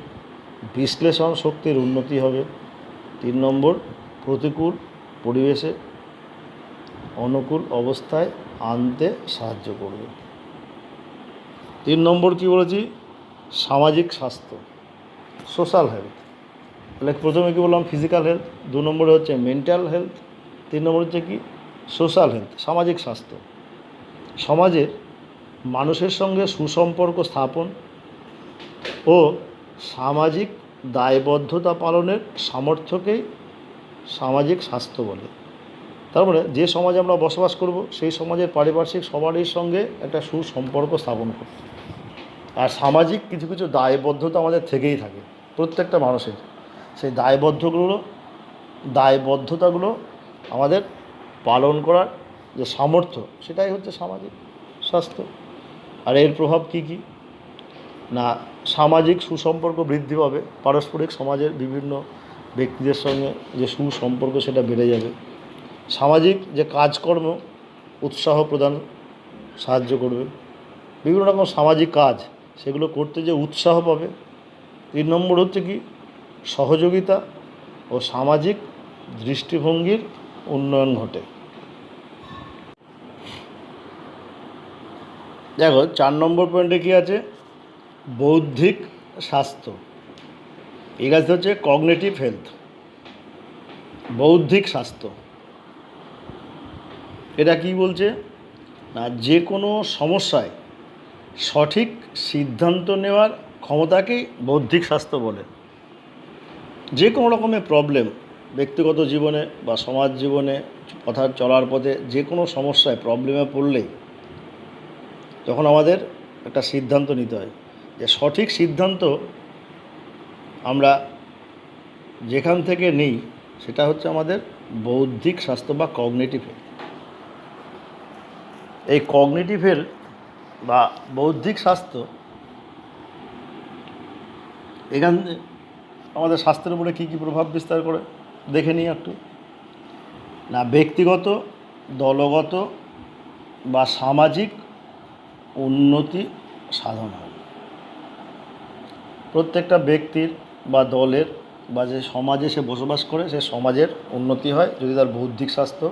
বিশ্লেষণ শক্তির উন্নতি হবে, 3 নম্বর প্রতিকূল পরিবেশে অনুকূল অবস্থায় আনতে সাহায্য করবে। 3 নম্বর কী বলেছি, সামাজিক স্বাস্থ্য, সোশ্যাল হেলথ। তাহলে প্রথমে কী বললাম, ফিজিক্যাল হেলথ, 2 নম্বরে হচ্ছে মেন্টাল হেলথ, 3 নম্বর হচ্ছে কি সোশ্যাল হেলথ, সামাজিক স্বাস্থ্য। সমাজের মানুষের সঙ্গে সুসম্পর্ক স্থাপন ও সামাজিক দায়বদ্ধতা পালনের সামর্থ্যকেই সামাজিক স্বাস্থ্য বলে। তারপরে যে সমাজে আমরা বসবাস করব সেই সমাজের পারিপার্শ্বিক সবারই সঙ্গে একটা সুসম্পর্ক স্থাপন করব, আর সামাজিক কিছু কিছু দায়বদ্ধতা আমাদের থেকেই থাকে প্রত্যেকটা মানুষের। সেই দায়বদ্ধতাগুলো আমাদের পালন করার যে সামর্থ্য, সেটাই হচ্ছে সামাজিক স্বাস্থ্য। আর এর প্রভাব কি কি না, সামাজিক সুসম্পর্ক বৃদ্ধি পাবে, পারস্পরিক সমাজের বিভিন্ন ব্যক্তিদের সঙ্গে যে সুসম্পর্ক সেটা বেড়ে যাবে। সামাজিক যে কাজকর্ম উৎসাহ প্রদান সাহায্য করবে, বিভিন্ন রকম সামাজিক কাজ সেগুলো করতে যে উৎসাহ পাবে। 3 নম্বর হচ্ছে কি সহযোগিতা ও সামাজিক দৃষ্টিভঙ্গির উন্নয়ন ঘটে। দেখো 4 নম্বর পয়েন্টে কী আছে, বৌদ্ধিক স্বাস্থ্য। এই কাজটা হচ্ছে কগনিটিভ হেলথ, বৌদ্ধিক স্বাস্থ্য। এটা কি বলছে না, যে কোনো সমস্যায় সঠিক সিদ্ধান্ত নেওয়ার ক্ষমতাকেই বৌদ্ধিক স্বাস্থ্য বলে। যে কোনো রকমের প্রবলেম, ব্যক্তিগত জীবনে বা সমাজ জীবনে পথার চলার পথে যে কোনো সমস্যায় প্রবলেমে পড়লেই তখন আমাদের একটা সিদ্ধান্ত নিতে হয়, যে সঠিক সিদ্ধান্ত আমরা যেখান থেকে নিই সেটা হচ্ছে আমাদের বৌদ্ধিক স্বাস্থ্য বা কগনিটিভ হেলথ। এই কগনিটিভ হেলথ বা বৌদ্ধিক স্বাস্থ্য এখান আমাদের স্বাস্থ্যের উপরে কী কী প্রভাব বিস্তার করে দেখে নিই একটু। না, ব্যক্তিগত, দলগত বা সামাজিক উন্নতি সাধন হয়। প্রত্যেকটা ব্যক্তির বা দলের বা যে সমাজে সে বসবাস করে সে সমাজের উন্নতি হয় যদি তার বৌদ্ধিক স্বাস্থ্য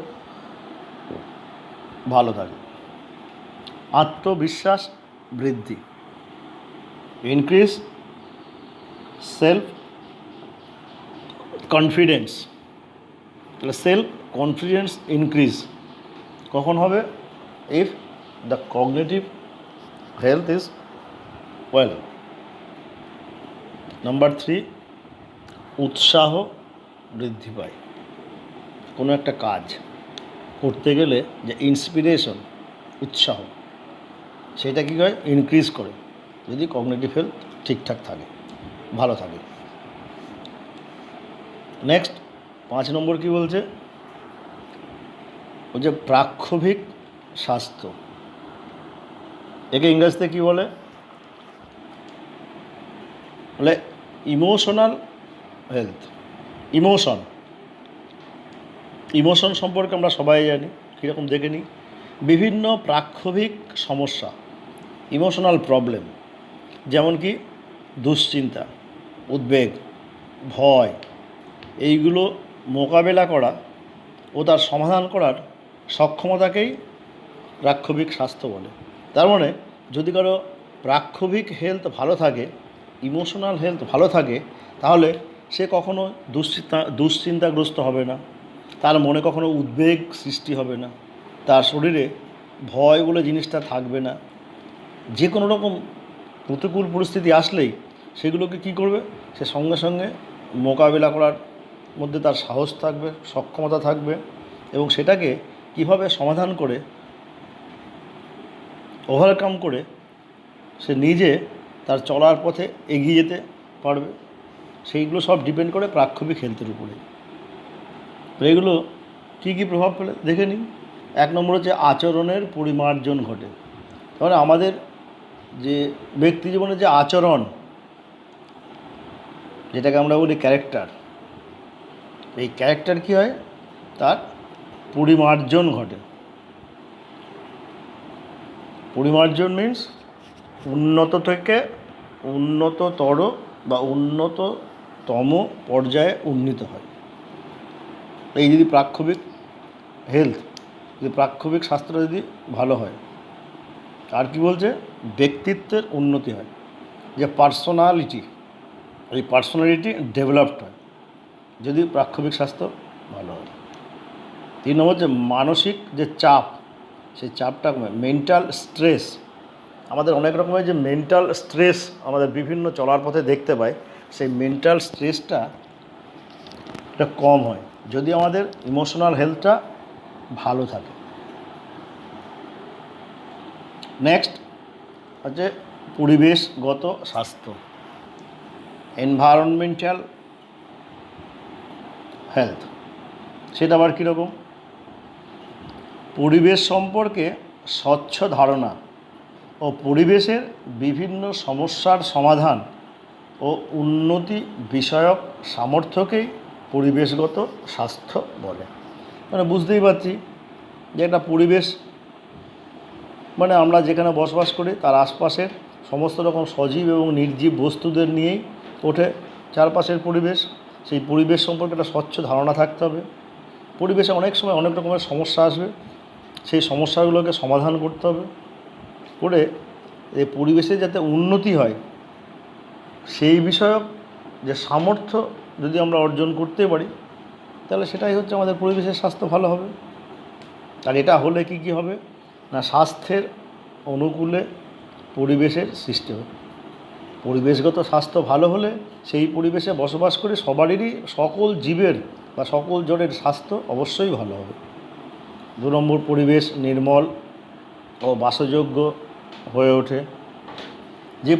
ভালো থাকে। আত্মবিশ্বাস বৃদ্ধি, ইনক্রিজ সেলফ কনফিডেন্স। তাহলে সেলফ কনফিডেন্স ইনক্রিজ কখন হবে, if the cognitive health is well. Number 3, উৎসাহ বৃদ্ধি পায়। কোনো একটা কাজ করতে গেলে যে ইন্সপিরেশন, উৎসাহ, সেটা কী হয়, ইনক্রিজ করে যদি কগনিটিভ হেলথ ঠিকঠাক থাকে, ভালো থাকে। নেক্সট 5 নম্বর কী বলছে, ওই যে প্রাক্ষোভিক স্বাস্থ্য, একে ইংরেজিতে কী বলে ইমোশনাল হেলথ। ইমোশন সম্পর্কে আমরা সবাই জানি, কীরকম দেখে নিই। বিভিন্ন প্রাক্ষোভিক সমস্যা, ইমোশনাল প্রবলেম, যেমন কি দুশ্চিন্তা, উদ্বেগ, ভয়, এইগুলো মোকাবেলা করা ও তার সমাধান করার সক্ষমতাকেই প্রাক্ষোভিক স্বাস্থ্য বলে। তার মানে যদি কারো প্রাক্ষোভিক হেলথ ভালো থাকে, ইমোশনাল হেলথ ভালো থাকে, তাহলে সে কখনো দুশ্চিন্তাগ্রস্ত হবে না, তার মনে কখনো উদ্বেগ সৃষ্টি হবে না, তার শরীরে ভয় বলে জিনিসটা থাকবে না। যে কোনো রকম প্রতিকূল পরিস্থিতি আসলেই সেগুলোকে কী করবে, সে সঙ্গে সঙ্গে মোকাবিলা করার মধ্যে তার সাহস থাকবে, সক্ষমতা থাকবে, এবং সেটাকে কিভাবে সমাধান করে, ওভারকাম করে সে নিজে তার চলার পথে এগিয়ে যেতে পারবে। সেইগুলো সব ডিপেন্ড করে প্রাক্ষবিক হেলথের উপরে। তো এগুলো কী কী প্রভাব ফেলে দেখে নিই। 1 নম্বর হচ্ছে আচরণের পরিমার্জন ঘটে। তাহলে আমাদের যে ব্যক্তি জীবনে যে আচরণ, যেটাকে আমরা বলি ক্যারেক্টার, এই ক্যারেক্টার কী হয়, তার পরিমার্জন ঘটে। পরিমার্জন মিন্স উন্নত থেকে উন্নততর বা উন্নততম পর্যায়ে উন্নীত হয়। এই যদি প্রাক্ষবিক হেলথ, যদি প্রাক্ষবিক স্বাস্থ্য যদি ভালো হয়, আর কি বলছে, ব্যক্তিত্বের উন্নতি হয়, যে পার্সোনালিটি, এই পার্সোনালিটি ডেভেলপড হয় যদি প্রাক্ষবিক স্বাস্থ্য ভালো হয়। 3 নম্বর যে মানসিক যে চাপ, সেই চাপটা কমে। মেন্টাল স্ট্রেস, আমাদের অনেক রকমের যে মেন্টাল স্ট্রেস আমাদের বিভিন্ন চলার পথে দেখতে পাই, সেই মেন্টাল স্ট্রেসটা এটা কম হয় যদি আমাদের ইমোশনাল হেলথটা ভালো থাকে। নেক্সট হচ্ছে পরিবেশগত স্বাস্থ্য, এনভায়রনমেন্টাল হেলথ। সেটা আবার কীরকম? পরিবেশ সম্পর্কে স্বচ্ছ ধারণা ও পরিবেশের বিভিন্ন সমস্যার সমাধান ও উন্নতি বিষয়ক সামর্থ্যকেই পরিবেশগত স্বাস্থ্য বলে। মানে বুঝতেই পারছি যে একটা পরিবেশ মানে আমরা যেখানে বসবাস করি তার আশপাশের সমস্ত রকম সজীব এবং নির্জীব বস্তুদের নিয়েই ওঠে চারপাশের পরিবেশ। সেই পরিবেশ সম্পর্কে একটা স্বচ্ছ ধারণা থাকতে হবে। পরিবেশে অনেক সময় অনেক রকমের সমস্যা আসবে, সেই সমস্যাগুলোকে সমাধান করতে হবে, করে এই পরিবেশে যাতে উন্নতি হয় সেই বিষয়ক যে সামর্থ্য যদি আমরা অর্জন করতে পারি, তাহলে সেটাই হচ্ছে আমাদের পরিবেশের স্বাস্থ্য ভালো হবে। আর এটা হলে কি কি হবে না, স্বাস্থ্যের অনুকূলে পরিবেশের সৃষ্টি হবে। পরিবেশগত স্বাস্থ্য ভালো হলে সেই পরিবেশে বসবাস করে সবারই, সকল জীবের বা সকল জনের স্বাস্থ্য অবশ্যই ভালো হবে। 2 নম্বর পরিবেশ নির্মল ও বাসযোগ্য হয়ে ওঠে। যে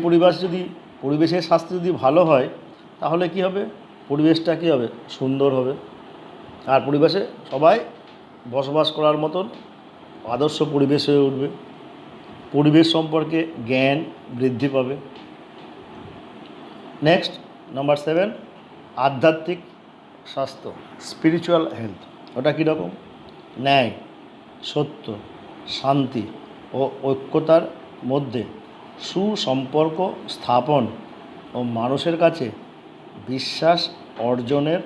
পরিবেশের স্বাস্থ্য যদি ভালো হয় তাহলে কি হবে, পরিবেশটা কী হবে, সুন্দর হবে, আর পরিবেশে সবাই বসবাস করার মতন আদর্শ পরিবেশ হয়ে উঠবে। পরিবেশ সম্পর্কে জ্ঞান বৃদ্ধি পাবে। নেক্সট নাম্বার 7, আধ্যাত্মিক স্বাস্থ্য, স্পিরিচুয়াল হেলথ। ওটা কীরকম? ন্যায়, সত্য, শান্তি ও ঐক্যতার মধ্যে সুসম্পর্ক স্থাপন ও মানুষের কাছে বিশ্বাস অর্জনের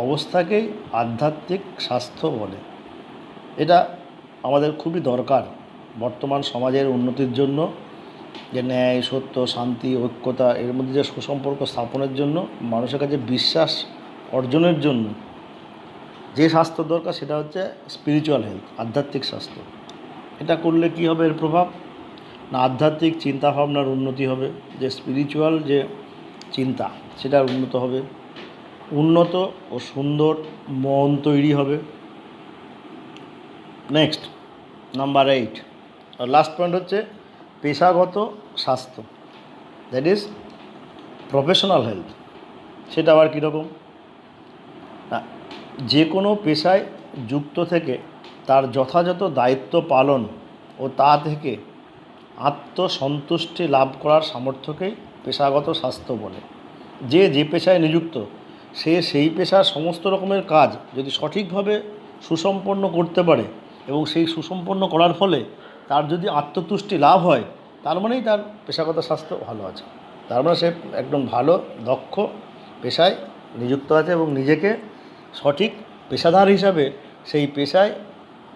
অবস্থাকেই আধ্যাত্মিক স্বাস্থ্য বলে। এটা আমাদের খুবই দরকার বর্তমান সমাজের উন্নতির জন্য, যে ন্যায়, সত্য, শান্তি, ঐক্যতা এর মধ্যে যে সুসম্পর্ক স্থাপনের জন্য, মানুষের কাছে বিশ্বাস অর্জনের জন্য যে স্বাস্থ্য দরকার সেটা হচ্ছে স্পিরিচুয়াল হেলথ, আধ্যাত্মিক স্বাস্থ্য। এটা করলে কি হবে, এর প্রভাব না আধ্যাত্মিক চিন্তাভাবনার উন্নতি হবে, যে স্পিরিচুয়াল যে চিন্তা সেটার উন্নত হবে, উন্নত ও সুন্দর মন তৈরি হবে। নেক্সট নাম্বার 8, আর লাস্ট পয়েন্ট হচ্ছে পেশাগত স্বাস্থ্য, দ্যাট ইজ প্রফেশনাল হেলথ। সেটা আবার কীরকম না, যে কোনো পেশায় যুক্ত থেকে তার যথাযথ দায়িত্ব পালন ও তা থেকে আত্মসন্তুষ্টি লাভ করার সামর্থ্যকেই পেশাগত স্বাস্থ্য বলে। যে পেশায় নিযুক্ত সে সেই পেশার সমস্ত রকমের কাজ যদি সঠিকভাবে সুসম্পন্ন করতে পারে এবং সেই সুসম্পন্ন করার ফলে তার যদি আত্মতুষ্টি লাভ হয়, তার মানেই তার পেশাগত স্বাস্থ্য ভালো আছে। তার মানে সে একদম ভালো দক্ষ পেশায় নিযুক্ত আছে এবং নিজেকে সঠিক পেশাদার হিসাবে সেই পেশায়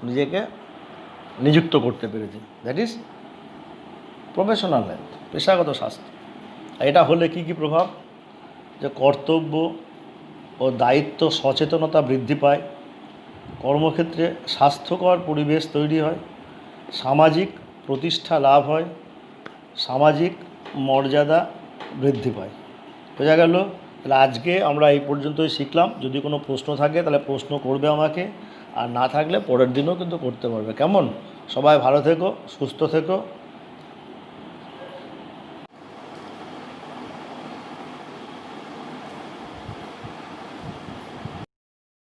নিজেকে নিযুক্ত করতে পেরেছে, দ্যাট ইজ প্রফেশনাল হেলথ, পেশাগত স্বাস্থ্য। এটা হলে কি কি প্রভাব, যে কর্তব্য ও দায়িত্ব সচেতনতা বৃদ্ধি পায়, কর্মক্ষেত্রে স্বাস্থ্যকর পরিবেশ তৈরি হয়, সামাজিক প্রতিষ্ঠা লাভ হয়, সামাজিক মর্যাদা বৃদ্ধি পায়। বোঝা গেল তাহলে আজকে আমরা এই পর্যন্তই শিখলাম। যদি কোনো প্রশ্ন থাকে তাহলে প্রশ্ন করবে আমাকে, আর না থাকলে পরের দিনও কিন্তু করতে পারবে। কেমন? সবাই ভালো থেকো, সুস্থ থেকো।